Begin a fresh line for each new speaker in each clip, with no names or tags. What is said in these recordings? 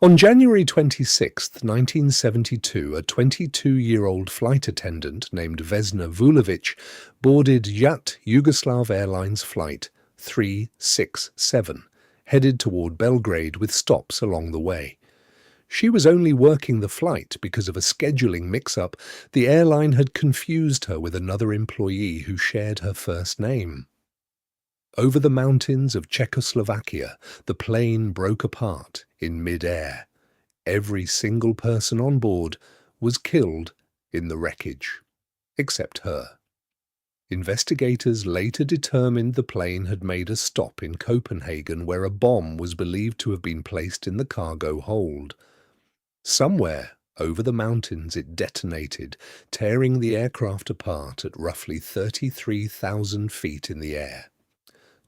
On January 26, 1972, a 22-year-old flight attendant named Vesna Vulović boarded JAT Yugoslav Airlines Flight 367, headed toward Belgrade with stops along the way. She was only working the flight because of a scheduling mix-up. The airline had confused her with another employee who shared her first name. Over the mountains of Czechoslovakia, the plane broke apart in mid-air. Every single person on board was killed in the wreckage, except her. Investigators later determined the plane had made a stop in Copenhagen where a bomb was believed to have been placed in the cargo hold. Somewhere over the mountains it detonated, tearing the aircraft apart at roughly 33,000 feet in the air.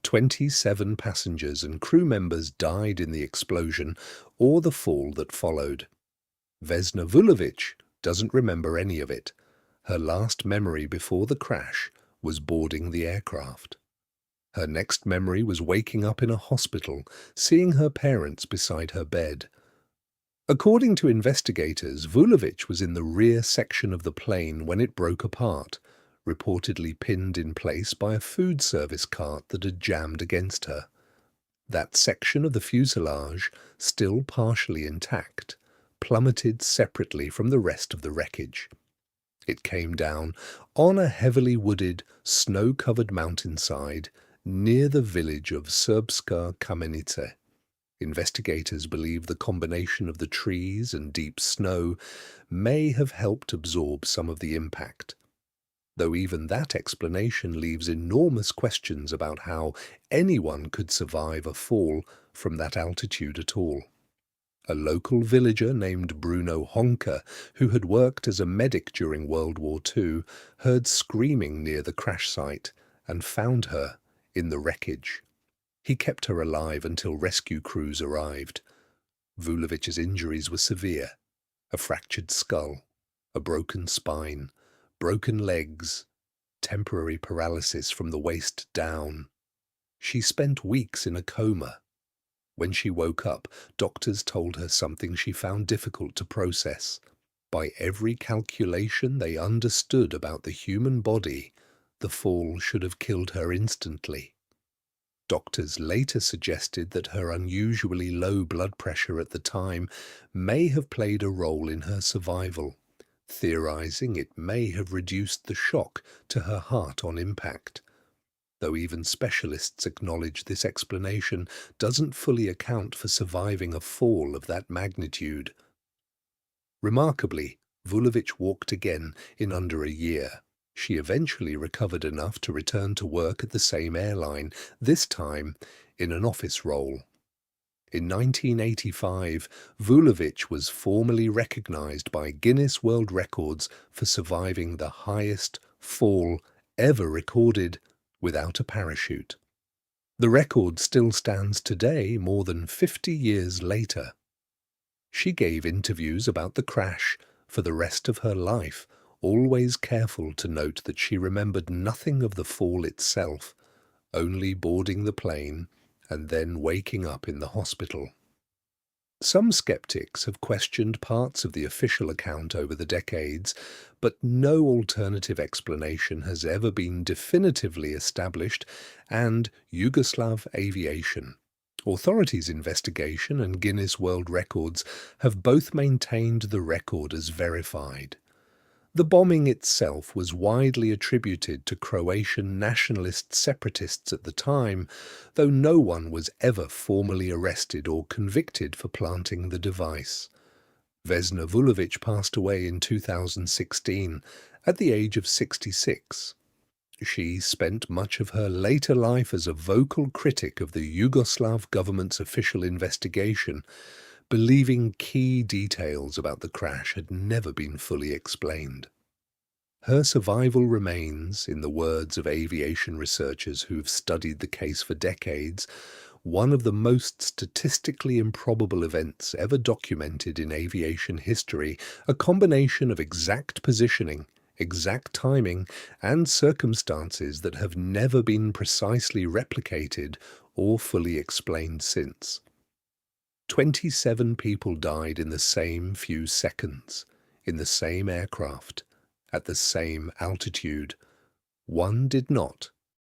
27 passengers and crew members died in the explosion or the fall that followed. Vesna Vulović doesn't remember any of it. Her last memory before the crash was boarding the aircraft. Her next memory was waking up in a hospital, seeing her parents beside her bed. According to investigators, Vulović was in the rear section of the plane when it broke apart, reportedly pinned in place by a food service cart that had jammed against her. That section of the fuselage, still partially intact, plummeted separately from the rest of the wreckage. It came down on a heavily wooded, snow-covered mountainside near the village of Srbska Kamenica. Investigators believe the combination of the trees and deep snow may have helped absorb some of the impact, though even that explanation leaves enormous questions about how anyone could survive a fall from that altitude at all. A local villager named Bruno Honka, who had worked as a medic during World War II, heard screaming near the crash site and found her in the wreckage. He kept her alive until rescue crews arrived. Vulovic's injuries were severe: a fractured skull, a broken spine, broken legs, temporary paralysis from the waist down. She spent weeks in a coma. When she woke up, doctors told her something she found difficult to process. By every calculation they understood about the human body, the fall should have killed her instantly. Doctors later suggested that her unusually low blood pressure at the time may have played a role in her survival, theorizing it may have reduced the shock to her heart on impact. Though even specialists acknowledge this explanation doesn't fully account for surviving a fall of that magnitude. Remarkably, Vulović walked again in under a year. She eventually recovered enough to return to work at the same airline, this time in an office role. In 1985, Vulović was formally recognized by Guinness World Records for surviving the highest fall ever recorded without a parachute. The record still stands today, more than 50 years later. She gave interviews about the crash for the rest of her life, always careful to note that she remembered nothing of the fall itself, only boarding the plane and then waking up in the hospital. Some skeptics have questioned parts of the official account over the decades, but no alternative explanation has ever been definitively established, and Yugoslav aviation, authorities' investigation and Guinness World Records have both maintained the record as verified. The bombing itself was widely attributed to Croatian nationalist separatists at the time, though no one was ever formally arrested or convicted for planting the device. Vesna Vulović passed away in 2016 at the age of 66. She spent much of her later life as a vocal critic of the Yugoslav government's official investigation, believing key details about the crash had never been fully explained. Her survival remains, in the words of aviation researchers who've studied the case for decades, one of the most statistically improbable events ever documented in aviation history, a combination of exact positioning, exact timing, and circumstances that have never been precisely replicated or fully explained since. 27 people died in the same few seconds, in the same aircraft, at the same altitude. One did not.